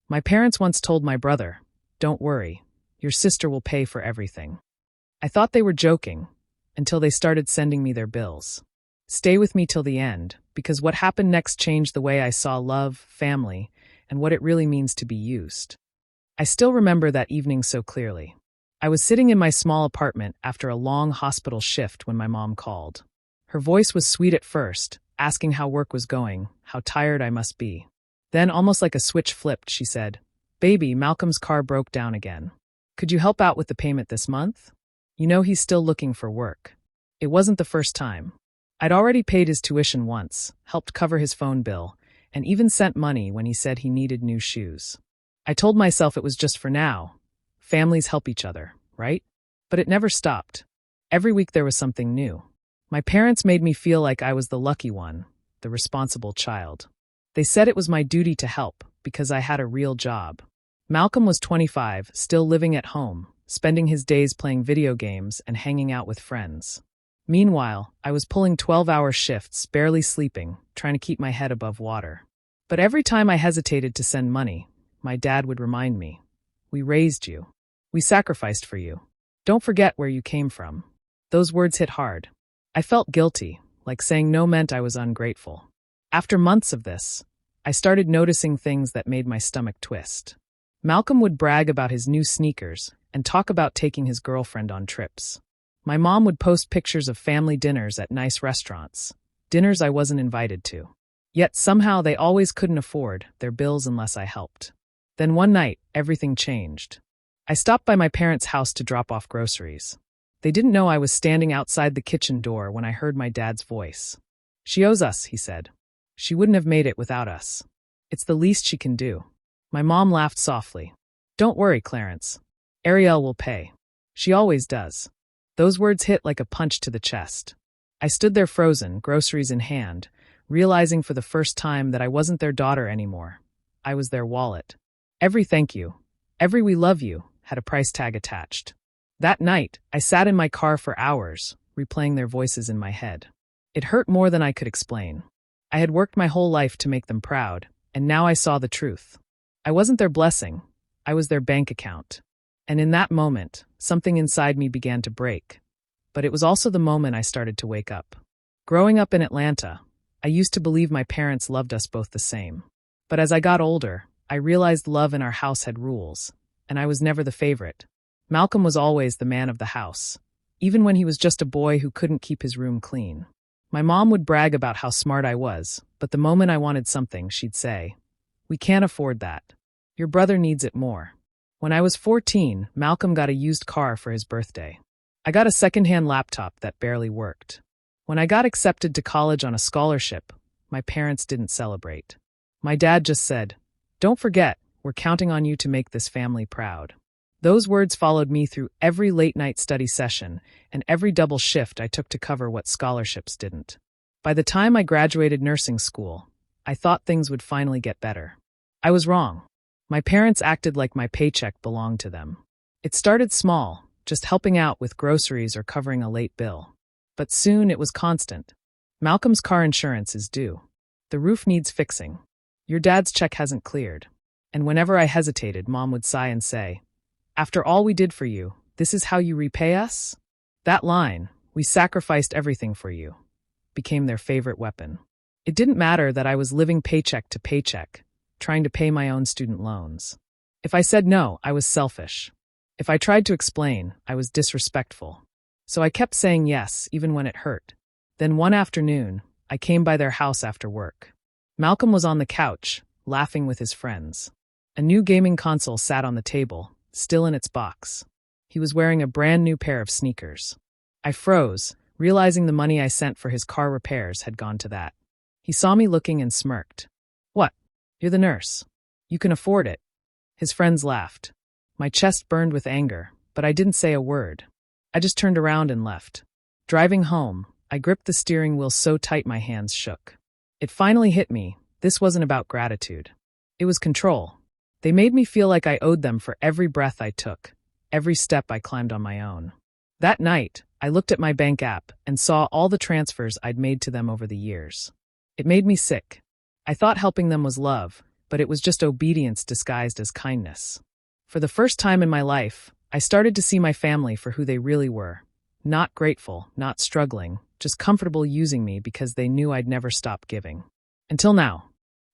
My parents once told my brother, "Don't worry, your sister will pay for everything." I thought they were joking, until they started sending me their bills. Stay with me till the end, because what happened next changed the way I saw love, family, and what it really means to be used. I still remember that evening so clearly. I was sitting in my small apartment after a long hospital shift when my mom called. Her voice was sweet at first, asking how work was going, how tired I must be. Then, almost like a switch flipped, she said, "Baby, Malcolm's car broke down again. Could you help out with the payment this month? You know he's still looking for work." It wasn't the first time. I'd already paid his tuition once, helped cover his phone bill, and even sent money when he said he needed new shoes. I told myself it was just for now. Families help each other, right? But it never stopped. Every week there was something new. My parents made me feel like I was the lucky one, the responsible child. They said it was my duty to help, because I had a real job. Malcolm was 25, still living at home, spending his days playing video games and hanging out with friends. Meanwhile, I was pulling 12-hour shifts, barely sleeping, trying to keep my head above water. But every time I hesitated to send money, my dad would remind me, "We raised you. We sacrificed for you. Don't forget where you came from." Those words hit hard. I felt guilty, like saying no meant I was ungrateful. After months of this, I started noticing things that made my stomach twist. Malcolm would brag about his new sneakers and talk about taking his girlfriend on trips. My mom would post pictures of family dinners at nice restaurants, dinners I wasn't invited to. Yet somehow they always couldn't afford their bills unless I helped. Then one night, everything changed. I stopped by my parents' house to drop off groceries. They didn't know I was standing outside the kitchen door when I heard my dad's voice. "She owes us," he said. "She wouldn't have made it without us. It's the least she can do." My mom laughed softly. "Don't worry, Clarence. Ariel will pay. She always does." Those words hit like a punch to the chest. I stood there frozen, groceries in hand, realizing for the first time that I wasn't their daughter anymore. I was their wallet. Every thank you, every "we love you," had a price tag attached. That night, I sat in my car for hours, replaying their voices in my head. It hurt more than I could explain. I had worked my whole life to make them proud, and now I saw the truth. I wasn't their blessing, I was their bank account. And in that moment, something inside me began to break. But it was also the moment I started to wake up. Growing up in Atlanta, I used to believe my parents loved us both the same. But as I got older, I realized love in our house had rules, and I was never the favorite. Malcolm was always the man of the house, even when he was just a boy who couldn't keep his room clean. My mom would brag about how smart I was, but the moment I wanted something, she'd say, "We can't afford that. Your brother needs it more." When I was 14, Malcolm got a used car for his birthday. I got a secondhand laptop that barely worked. When I got accepted to college on a scholarship, my parents didn't celebrate. My dad just said, "Don't forget, we're counting on you to make this family proud." Those words followed me through every late-night study session and every double shift I took to cover what scholarships didn't. By the time I graduated nursing school, I thought things would finally get better. I was wrong. My parents acted like my paycheck belonged to them. It started small, just helping out with groceries or covering a late bill. But soon it was constant. "Malcolm's car insurance is due. The roof needs fixing. Your dad's check hasn't cleared." And whenever I hesitated, Mom would sigh and say, "After all we did for you, this is how you repay us?" That line, "We sacrificed everything for you," became their favorite weapon. It didn't matter that I was living paycheck to paycheck, trying to pay my own student loans. If I said no, I was selfish. If I tried to explain, I was disrespectful. So I kept saying yes, even when it hurt. Then one afternoon, I came by their house after work. Malcolm was on the couch, laughing with his friends. A new gaming console sat on the table, still in its box. He was wearing a brand new pair of sneakers. I froze, realizing the money I sent for his car repairs had gone to that. He saw me looking and smirked. "What? You're the nurse. You can afford it." His friends laughed. My chest burned with anger, but I didn't say a word. I just turned around and left. Driving home, I gripped the steering wheel so tight my hands shook. It finally hit me, this wasn't about gratitude. It was control. They made me feel like I owed them for every breath I took, every step I climbed on my own. That night, I looked at my bank app and saw all the transfers I'd made to them over the years. It made me sick. I thought helping them was love, but it was just obedience disguised as kindness. For the first time in my life, I started to see my family for who they really were. Not grateful, not struggling, just comfortable using me because they knew I'd never stop giving. Until now.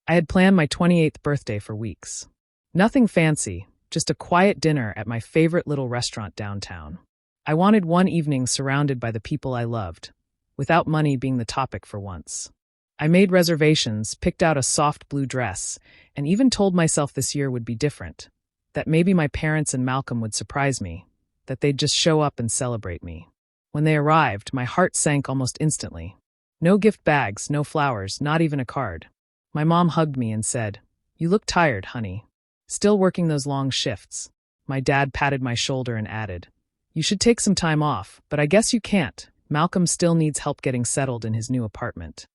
I had planned my 28th birthday for weeks. Nothing fancy, just a quiet dinner at my favorite little restaurant downtown. I wanted one evening surrounded by the people I loved, without money being the topic for once. I made reservations, picked out a soft blue dress, and even told myself this year would be different, that maybe my parents and Malcolm would surprise me, that they'd just show up and celebrate me. When they arrived, my heart sank almost instantly. No gift bags, no flowers, not even a card. My mom hugged me and said, "You look tired, honey. Still working those long shifts." My dad patted my shoulder and added, "You should take some time off, but I guess you can't. Malcolm still needs help getting settled in his new apartment."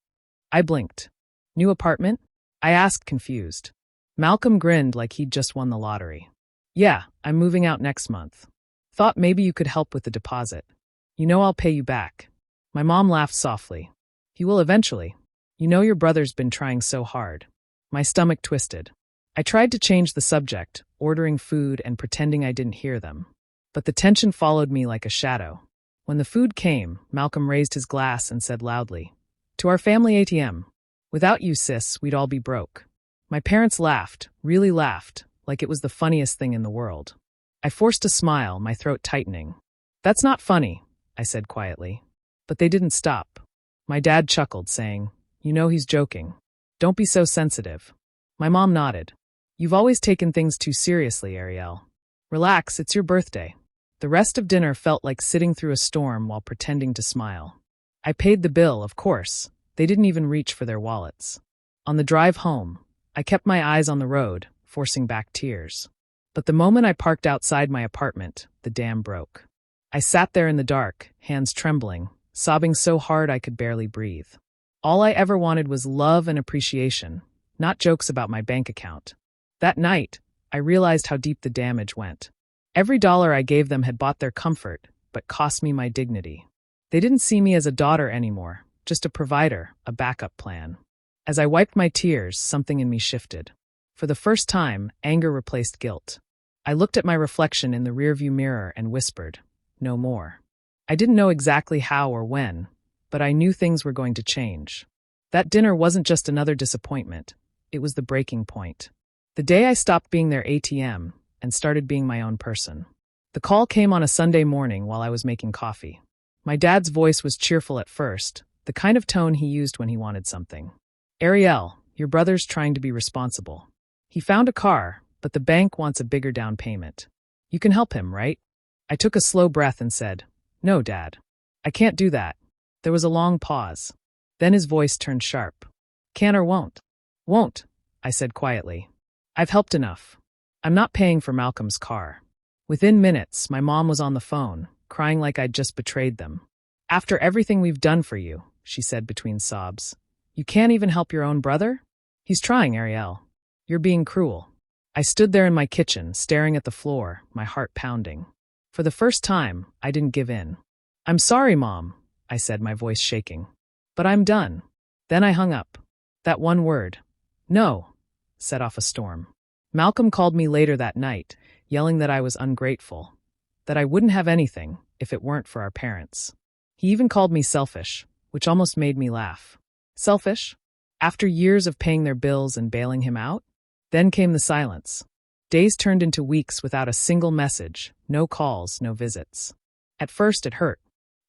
I blinked. "New apartment?" I asked, confused. Malcolm grinned like he'd just won the lottery. "Yeah, I'm moving out next month. Thought maybe you could help with the deposit. You know I'll pay you back." My mom laughed softly. "He will eventually. You know your brother's been trying so hard." My stomach twisted. I tried to change the subject, ordering food and pretending I didn't hear them. But the tension followed me like a shadow. When the food came, Malcolm raised his glass and said loudly, "To our family ATM. Without you, sis, we'd all be broke." My parents laughed, really laughed, like it was the funniest thing in the world. I forced a smile, my throat tightening. "That's not funny," I said quietly. But they didn't stop. My dad chuckled, saying, "You know he's joking. Don't be so sensitive." My mom nodded. "You've always taken things too seriously, Ariel. Relax, it's your birthday." The rest of dinner felt like sitting through a storm while pretending to smile. I paid the bill, of course. They didn't even reach for their wallets. On the drive home, I kept my eyes on the road, forcing back tears. But the moment I parked outside my apartment, the dam broke. I sat there in the dark, hands trembling, sobbing so hard I could barely breathe. All I ever wanted was love and appreciation, not jokes about my bank account. That night, I realized how deep the damage went. Every dollar I gave them had bought their comfort, but cost me my dignity. They didn't see me as a daughter anymore, just a provider, a backup plan. As I wiped my tears, something in me shifted. For the first time, anger replaced guilt. I looked at my reflection in the rearview mirror and whispered, "No more." I didn't know exactly how or when, but I knew things were going to change. That dinner wasn't just another disappointment. It was the breaking point. The day I stopped being their ATM and started being my own person. The call came on a Sunday morning while I was making coffee. My dad's voice was cheerful at first, the kind of tone he used when he wanted something. "Ariel, your brother's trying to be responsible. He found a car, but the bank wants a bigger down payment. You can help him, right?" I took a slow breath and said, "No, Dad. I can't do that." There was a long pause. Then his voice turned sharp. "Can or won't?" "Won't," I said quietly. "I've helped enough. I'm not paying for Malcolm's car." Within minutes, my mom was on the phone, crying like I'd just betrayed them. "After everything we've done for you," she said between sobs, "you can't even help your own brother? He's trying, Ariel. You're being cruel." I stood there in my kitchen, staring at the floor, my heart pounding. For the first time, I didn't give in. "I'm sorry, Mom," I said, my voice shaking. "But I'm done." Then I hung up. That one word, "No," set off a storm. Malcolm called me later that night, yelling that I was ungrateful, that I wouldn't have anything if it weren't for our parents. He even called me selfish, which almost made me laugh. Selfish? After years of paying their bills and bailing him out? Then came the silence. Days turned into weeks without a single message, no calls, no visits. At first, it hurt.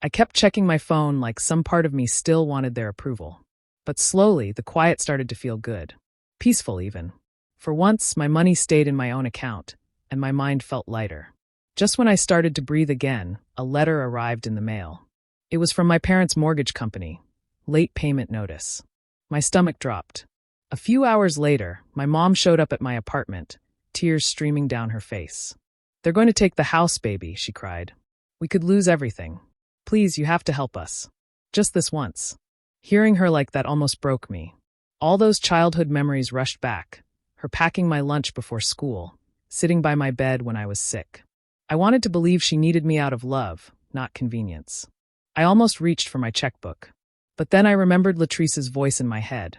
I kept checking my phone like some part of me still wanted their approval. But slowly, the quiet started to feel good. Peaceful, even. For once, my money stayed in my own account, and my mind felt lighter. Just when I started to breathe again, a letter arrived in the mail. It was from my parents' mortgage company. Late payment notice. My stomach dropped. A few hours later, my mom showed up at my apartment, tears streaming down her face. "They're going to take the house, baby," she cried. "We could lose everything. Please, you have to help us. Just this once." Hearing her like that almost broke me. All those childhood memories rushed back. Her packing my lunch before school, sitting by my bed when I was sick. I wanted to believe she needed me out of love, not convenience. I almost reached for my checkbook. But then I remembered Latrice's voice in my head,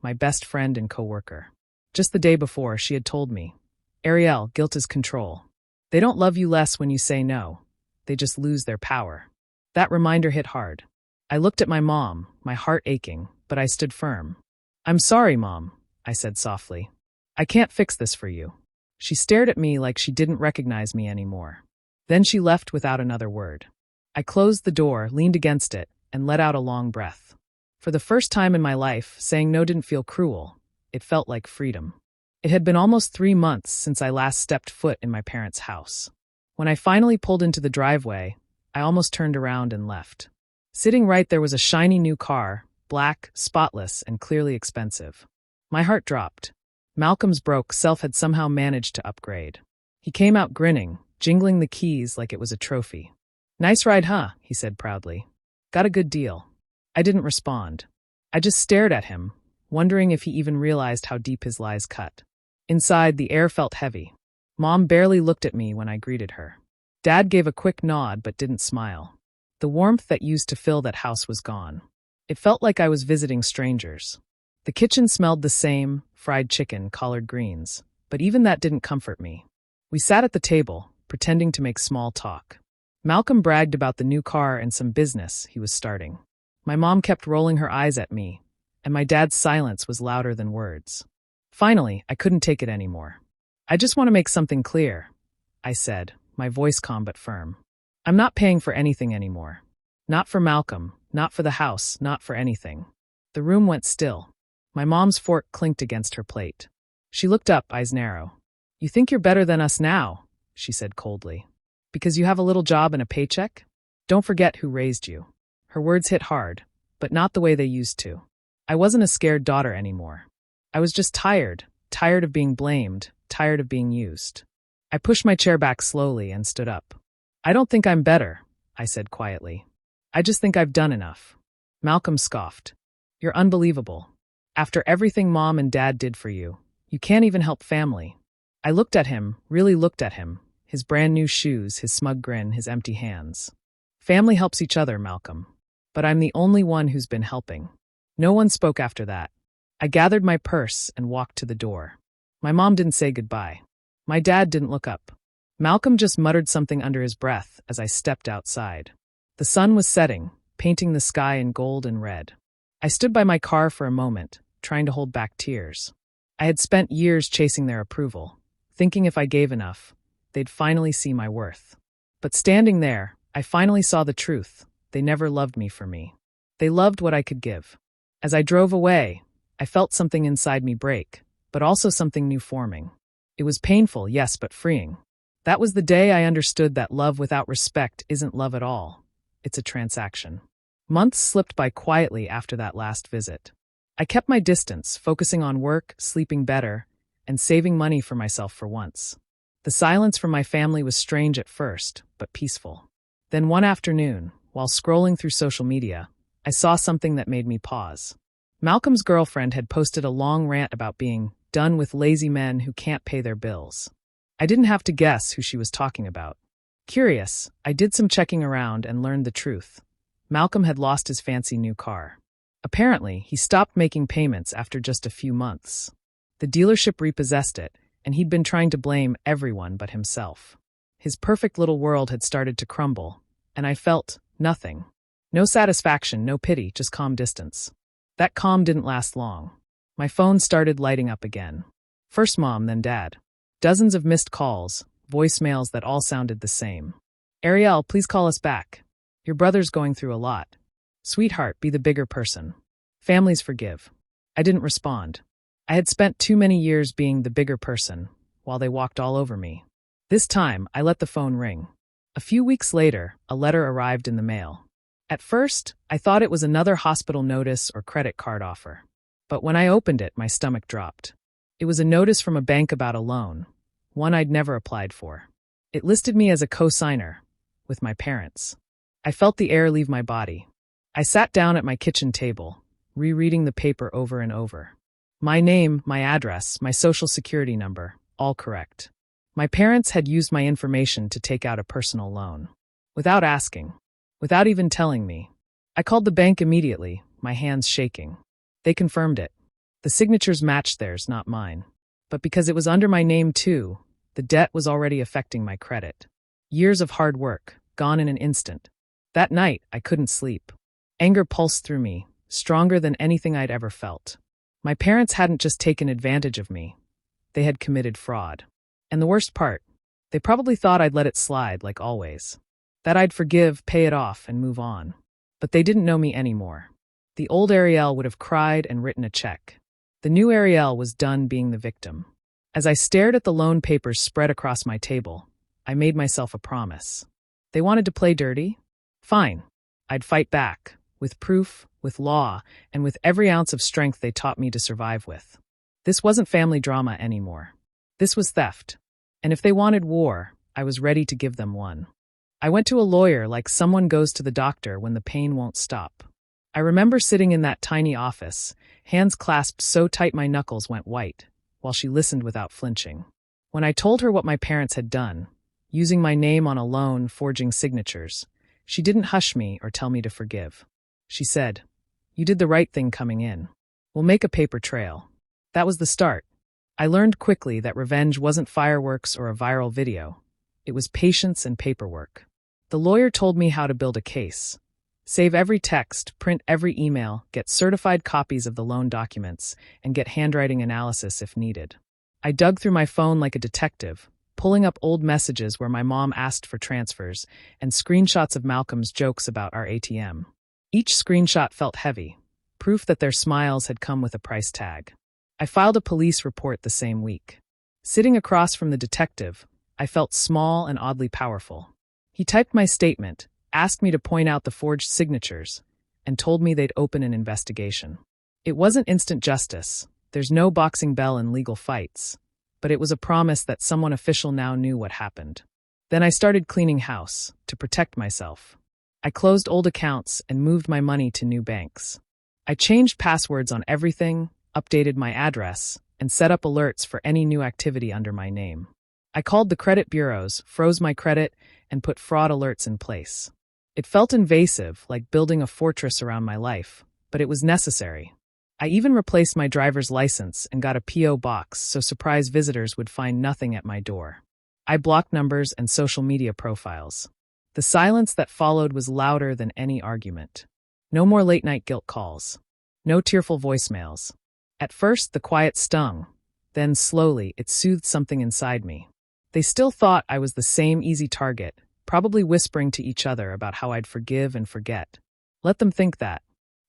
my best friend and coworker. Just the day before, she had told me, Ariel, guilt is control. They don't love you less when you say no. They just lose their power. That reminder hit hard. I looked at my mom, my heart aching, but I stood firm. I'm sorry, Mom, I said softly. I can't fix this for you. She stared at me like she didn't recognize me anymore. Then she left without another word. I closed the door, leaned against it, and let out a long breath. For the first time in my life, saying no didn't feel cruel. It felt like freedom. It had been almost 3 months since I last stepped foot in my parents' house. When I finally pulled into the driveway, I almost turned around and left. Sitting right there was a shiny new car, black, spotless, and clearly expensive. My heart dropped. Malcolm's broke self had somehow managed to upgrade. He came out grinning, jingling the keys like it was a trophy. Nice ride, huh? He said proudly. Got a good deal. I didn't respond. I just stared at him, wondering if he even realized how deep his lies cut. Inside, the air felt heavy. Mom barely looked at me when I greeted her. Dad gave a quick nod but didn't smile. The warmth that used to fill that house was gone. It felt like I was visiting strangers. The kitchen smelled the same, fried chicken, collard greens, but even that didn't comfort me. We sat at the table, pretending to make small talk. Malcolm bragged about the new car and some business he was starting. My mom kept rolling her eyes at me, and my dad's silence was louder than words. Finally, I couldn't take it anymore. I just want to make something clear, I said, my voice calm but firm. I'm not paying for anything anymore. Not for Malcolm, not for the house, not for anything. The room went still. My mom's fork clinked against her plate. She looked up, eyes narrow. You think you're better than us now, she said coldly. Because you have a little job and a paycheck? Don't forget who raised you. Her words hit hard, but not the way they used to. I wasn't a scared daughter anymore. I was just tired of being blamed, tired of being used. I pushed my chair back slowly and stood up. I don't think I'm better, I said quietly. I just think I've done enough. Malcolm scoffed. You're unbelievable. After everything Mom and Dad did for you, you can't even help family. I looked at him, really looked at him, his brand new shoes, his smug grin, his empty hands. Family helps each other, Malcolm. But I'm the only one who's been helping. No one spoke after that. I gathered my purse and walked to the door. My mom didn't say goodbye. My dad didn't look up. Malcolm just muttered something under his breath as I stepped outside. The sun was setting, painting the sky in gold and red. I stood by my car for a moment, trying to hold back tears. I had spent years chasing their approval, thinking if I gave enough, they'd finally see my worth. But standing there, I finally saw the truth. They never loved me for me. They loved what I could give. As I drove away, I felt something inside me break, but also something new forming. It was painful, yes, but freeing. That was the day I understood that love without respect isn't love at all. It's a transaction. Months slipped by quietly after that last visit. I kept my distance, focusing on work, sleeping better, and saving money for myself for once. The silence from my family was strange at first, but peaceful. Then one afternoon, while scrolling through social media, I saw something that made me pause. Malcolm's girlfriend had posted a long rant about being done with lazy men who can't pay their bills. I didn't have to guess who she was talking about. Curious, I did some checking around and learned the truth. Malcolm had lost his fancy new car. Apparently, he stopped making payments after just a few months. The dealership repossessed it, and he'd been trying to blame everyone but himself. His perfect little world had started to crumble, and I felt nothing. No satisfaction, no pity, just calm distance. That calm didn't last long. My phone started lighting up again. First Mom, then Dad. Dozens of missed calls, voicemails that all sounded the same. Ariel, please call us back. Your brother's going through a lot. Sweetheart, be the bigger person. Families forgive. I didn't respond. I had spent too many years being the bigger person, while they walked all over me. This time, I let the phone ring. A few weeks later, a letter arrived in the mail. At first, I thought it was another hospital notice or credit card offer. But when I opened it, my stomach dropped. It was a notice from a bank about a loan, one I'd never applied for. It listed me as a co-signer, with my parents. I felt the air leave my body. I sat down at my kitchen table, rereading the paper over and over. My name, my address, my social security number, all correct. My parents had used my information to take out a personal loan. Without asking. Without even telling me. I called the bank immediately, my hands shaking. They confirmed it. The signatures matched theirs, not mine. But because it was under my name too, the debt was already affecting my credit. Years of hard work, gone in an instant. That night, I couldn't sleep. Anger pulsed through me, stronger than anything I'd ever felt. My parents hadn't just taken advantage of me. They had committed fraud. And the worst part, they probably thought I'd let it slide like always. That I'd forgive, pay it off, and move on. But they didn't know me anymore. The old Ariel would have cried and written a check. The new Ariel was done being the victim. As I stared at the loan papers spread across my table, I made myself a promise. They wanted to play dirty? Fine. I'd fight back, with proof, with law, and with every ounce of strength they taught me to survive with. This wasn't family drama anymore. This was theft. And if they wanted war, I was ready to give them one. I went to a lawyer like someone goes to the doctor when the pain won't stop. I remember sitting in that tiny office, hands clasped so tight my knuckles went white, while she listened without flinching. When I told her what my parents had done, using my name on a loan, forging signatures, she didn't hush me or tell me to forgive. She said, "You did the right thing coming in. We'll make a paper trail." That was the start. I learned quickly that revenge wasn't fireworks or a viral video. It was patience and paperwork. The lawyer told me how to build a case. Save every text, print every email, get certified copies of the loan documents, and get handwriting analysis if needed. I dug through my phone like a detective, pulling up old messages where my mom asked for transfers, and screenshots of Malcolm's jokes about our ATM. Each screenshot felt heavy, proof that their smiles had come with a price tag. I filed a police report the same week. Sitting across from the detective, I felt small and oddly powerful. He typed my statement, asked me to point out the forged signatures, and told me they'd open an investigation. It wasn't instant justice. There's no boxing bell in legal fights. But it was a promise that someone official now knew what happened. Then I started cleaning house, to protect myself. I closed old accounts and moved my money to new banks. I changed passwords on everything, updated my address, and set up alerts for any new activity under my name. I called the credit bureaus, froze my credit, and put fraud alerts in place. It felt invasive, like building a fortress around my life, but it was necessary. I even replaced my driver's license and got a P.O. box so surprise visitors would find nothing at my door. I blocked numbers and social media profiles. The silence that followed was louder than any argument. No more late-night guilt calls. No tearful voicemails. At first, the quiet stung. Then, slowly, it soothed something inside me. They still thought I was the same easy target, probably whispering to each other about how I'd forgive and forget. Let them think that.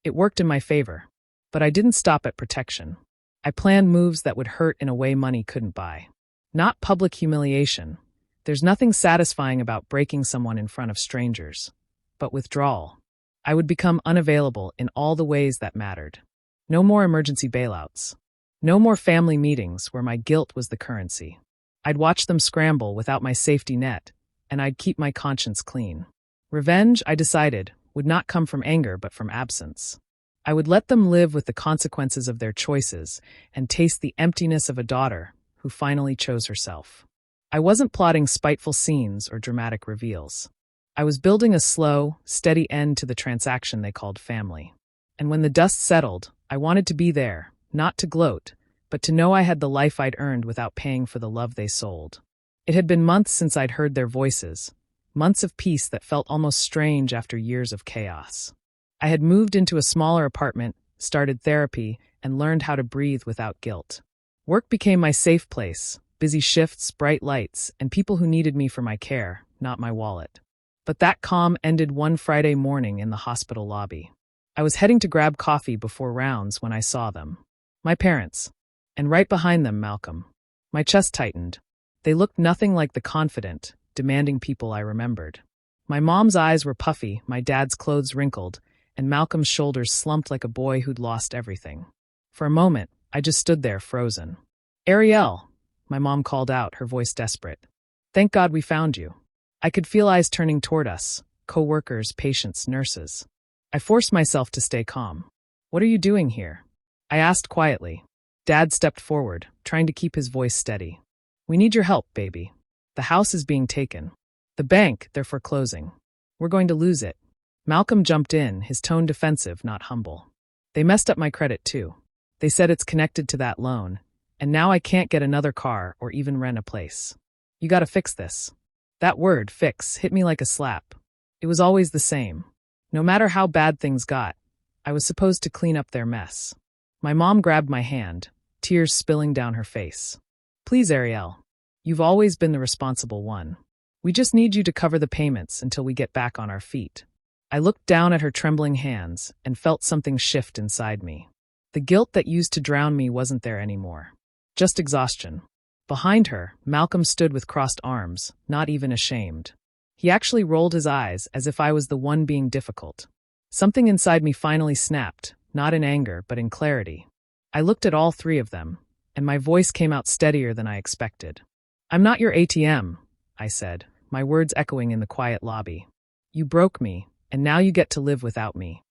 It worked in my favor. But I didn't stop at protection. I planned moves that would hurt in a way money couldn't buy. Not public humiliation. There's nothing satisfying about breaking someone in front of strangers. But withdrawal. I would become unavailable in all the ways that mattered. No more emergency bailouts. No more family meetings where my guilt was the currency. I'd watch them scramble without my safety net, and I'd keep my conscience clean. Revenge, I decided, would not come from anger but from absence. I would let them live with the consequences of their choices and taste the emptiness of a daughter who finally chose herself. I wasn't plotting spiteful scenes or dramatic reveals. I was building a slow, steady end to the transaction they called family. And when the dust settled, I wanted to be there, not to gloat, but to know I had the life I'd earned without paying for the love they sold. It had been months since I'd heard their voices, months of peace that felt almost strange after years of chaos. I had moved into a smaller apartment, started therapy, and learned how to breathe without guilt. Work became my safe place, busy shifts, bright lights, and people who needed me for my care, not my wallet. But that calm ended one Friday morning in the hospital lobby. I was heading to grab coffee before rounds when I saw them. My parents. And right behind them, Malcolm. My chest tightened. They looked nothing like the confident, demanding people I remembered. My mom's eyes were puffy, my dad's clothes wrinkled, and Malcolm's shoulders slumped like a boy who'd lost everything. For a moment, I just stood there frozen. "Ariel," my mom called out, her voice desperate. "Thank God we found you." I could feel eyes turning toward us, co-workers, patients, nurses. I forced myself to stay calm. "What are you doing here?" I asked quietly. Dad stepped forward, trying to keep his voice steady. "We need your help, baby. The house is being taken. The bank, they're foreclosing. We're going to lose it." Malcolm jumped in, his tone defensive, not humble. "They messed up my credit too. They said it's connected to that loan, And now I can't get another car or even rent a place. You gotta fix this. That word, fix, hit me like a slap. It was always the same. No matter how bad things got, I was supposed to clean up their mess. My mom grabbed my hand, tears spilling down her face. Please, Ariel. You've always been the responsible one. We just need you to cover the payments until we get back on our feet. I looked down at her trembling hands and felt something shift inside me. The guilt that used to drown me wasn't there anymore. Just exhaustion. Behind her, Malcolm stood with crossed arms, not even ashamed. He actually rolled his eyes as if I was the one being difficult. Something inside me finally snapped, not in anger but in clarity. I looked at all three of them, and my voice came out steadier than I expected. I'm not your ATM, I said, my words echoing in the quiet lobby. You broke me, and now you get to live without me.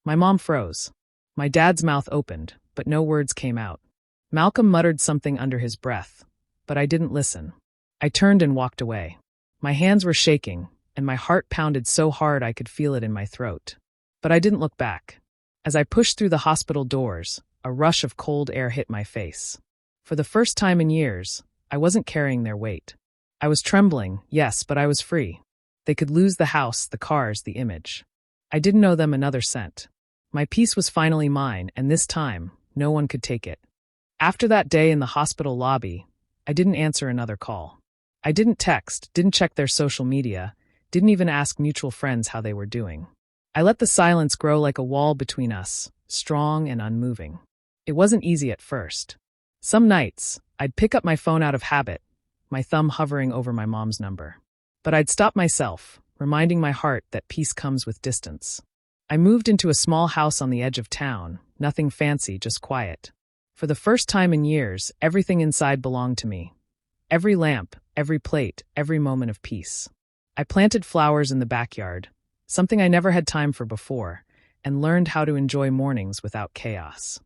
My mom froze. My dad's mouth opened, but no words came out. Malcolm muttered something under his breath, but I didn't listen. I turned and walked away. My hands were shaking, and my heart pounded so hard I could feel it in my throat. But I didn't look back. As I pushed through the hospital doors, a rush of cold air hit my face. For the first time in years, I wasn't carrying their weight. I was trembling, yes, but I was free. They could lose the house, the cars, the image. I didn't owe them another cent. My peace was finally mine, and this time, no one could take it. After that day in the hospital lobby, I didn't answer another call. I didn't text, didn't check their social media, didn't even ask mutual friends how they were doing. I let the silence grow like a wall between us, strong and unmoving. It wasn't easy at first. Some nights, I'd pick up my phone out of habit, my thumb hovering over my mom's number. But I'd stop myself, reminding my heart that peace comes with distance. I moved into a small house on the edge of town, nothing fancy, just quiet. For the first time in years, everything inside belonged to me. Every lamp, every plate, every moment of peace. I planted flowers in the backyard, something I never had time for before, and learned how to enjoy mornings without chaos.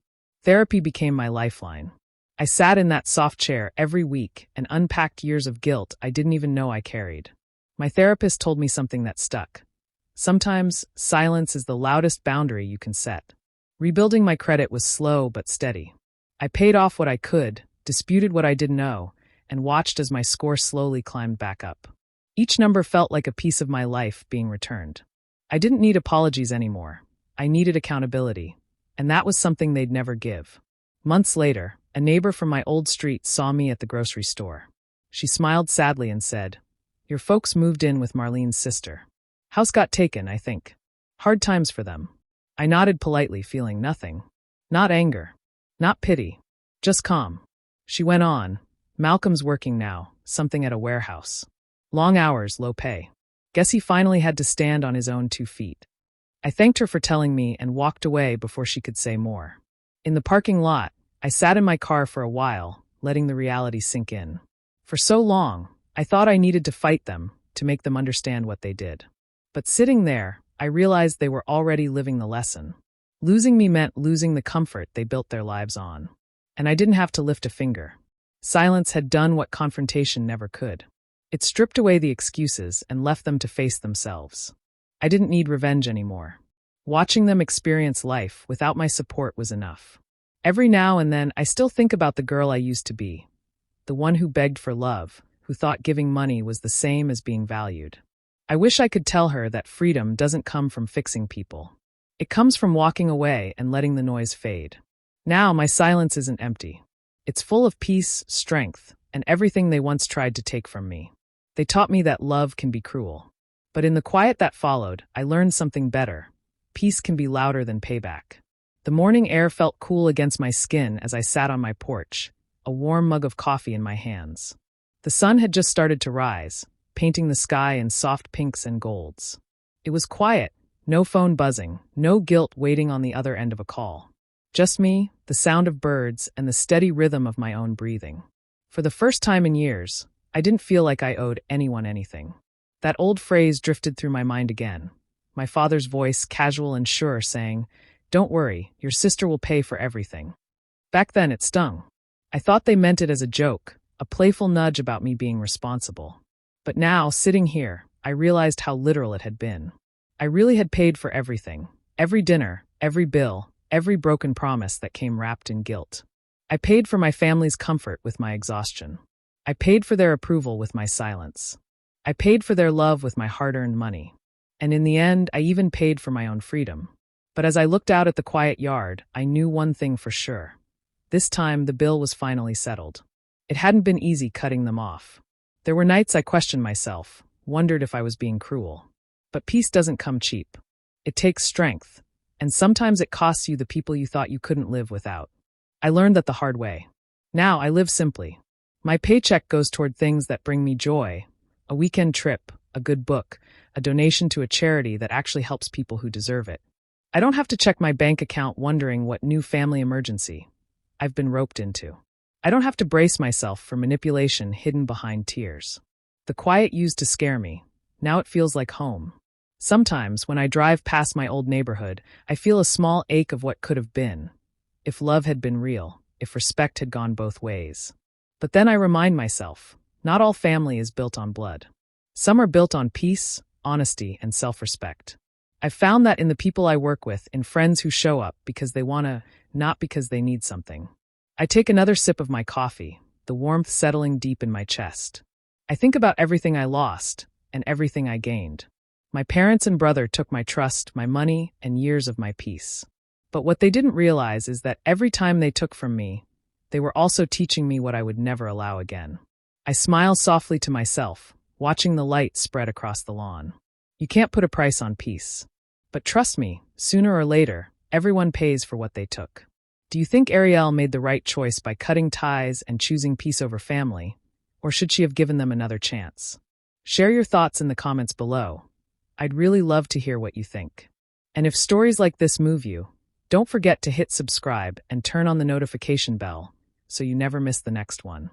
Therapy became my lifeline. I sat in that soft chair every week and unpacked years of guilt I didn't even know I carried. My therapist told me something that stuck. Sometimes, silence is the loudest boundary you can set. Rebuilding my credit was slow but steady. I paid off what I could, disputed what I didn't know, and watched as my score slowly climbed back up. Each number felt like a piece of my life being returned. I didn't need apologies anymore. I needed accountability, and that was something they'd never give. Months later, a neighbor from my old street saw me at the grocery store. She smiled sadly and said, "Your folks moved in with Marlene's sister. House got taken, I think. Hard times for them." I nodded politely, feeling nothing. Not anger. Not pity. Just calm. She went on, "Malcolm's working now, something at a warehouse. Long hours, low pay. Guess he finally had to stand on his own 2 feet." I thanked her for telling me and walked away before she could say more. In the parking lot, I sat in my car for a while, letting the reality sink in. For so long, I thought I needed to fight them, to make them understand what they did. But sitting there, I realized they were already living the lesson. Losing me meant losing the comfort they built their lives on. And I didn't have to lift a finger. Silence had done what confrontation never could. It stripped away the excuses and left them to face themselves. I didn't need revenge anymore. Watching them experience life without my support was enough. Every now and then, I still think about the girl I used to be. The one who begged for love, who thought giving money was the same as being valued. I wish I could tell her that freedom doesn't come from fixing people. It comes from walking away and letting the noise fade. Now my silence isn't empty. It's full of peace, strength, and everything they once tried to take from me. They taught me that love can be cruel. But in the quiet that followed, I learned something better. Peace can be louder than payback. The morning air felt cool against my skin as I sat on my porch, a warm mug of coffee in my hands. The sun had just started to rise, painting the sky in soft pinks and golds. It was quiet, no phone buzzing, no guilt waiting on the other end of a call. Just me, the sound of birds, and the steady rhythm of my own breathing. For the first time in years, I didn't feel like I owed anyone anything. That old phrase drifted through my mind again. My father's voice, casual and sure, saying, "Don't worry, your sister will pay for everything." Back then it stung. I thought they meant it as a joke, a playful nudge about me being responsible. But now, sitting here, I realized how literal it had been. I really had paid for everything. Every dinner, every bill, every broken promise that came wrapped in guilt. I paid for my family's comfort with my exhaustion. I paid for their approval with my silence. I paid for their love with my hard-earned money. And in the end, I even paid for my own freedom. But as I looked out at the quiet yard, I knew one thing for sure. This time, the bill was finally settled. It hadn't been easy cutting them off. There were nights I questioned myself, wondered if I was being cruel. But peace doesn't come cheap. It takes strength, and sometimes it costs you the people you thought you couldn't live without. I learned that the hard way. Now I live simply. My paycheck goes toward things that bring me joy: a weekend trip, a good book, a donation to a charity that actually helps people who deserve it. I don't have to check my bank account wondering what new family emergency I've been roped into. I don't have to brace myself for manipulation hidden behind tears. The quiet used to scare me. Now it feels like home. Sometimes, when I drive past my old neighborhood, I feel a small ache of what could have been. If love had been real, if respect had gone both ways. But then I remind myself, not all family is built on blood. Some are built on peace, honesty, and self-respect. I've found that in the people I work with, in friends who show up because they want to, not because they need something. I take another sip of my coffee, the warmth settling deep in my chest. I think about everything I lost and everything I gained. My parents and brother took my trust, my money, and years of my peace. But what they didn't realize is that every time they took from me, they were also teaching me what I would never allow again. I smile softly to myself, watching the light spread across the lawn. You can't put a price on peace. But trust me, sooner or later, everyone pays for what they took. Do you think Ariel made the right choice by cutting ties and choosing peace over family? Or should she have given them another chance? Share your thoughts in the comments below. I'd really love to hear what you think. And if stories like this move you, don't forget to hit subscribe and turn on the notification bell so you never miss the next one.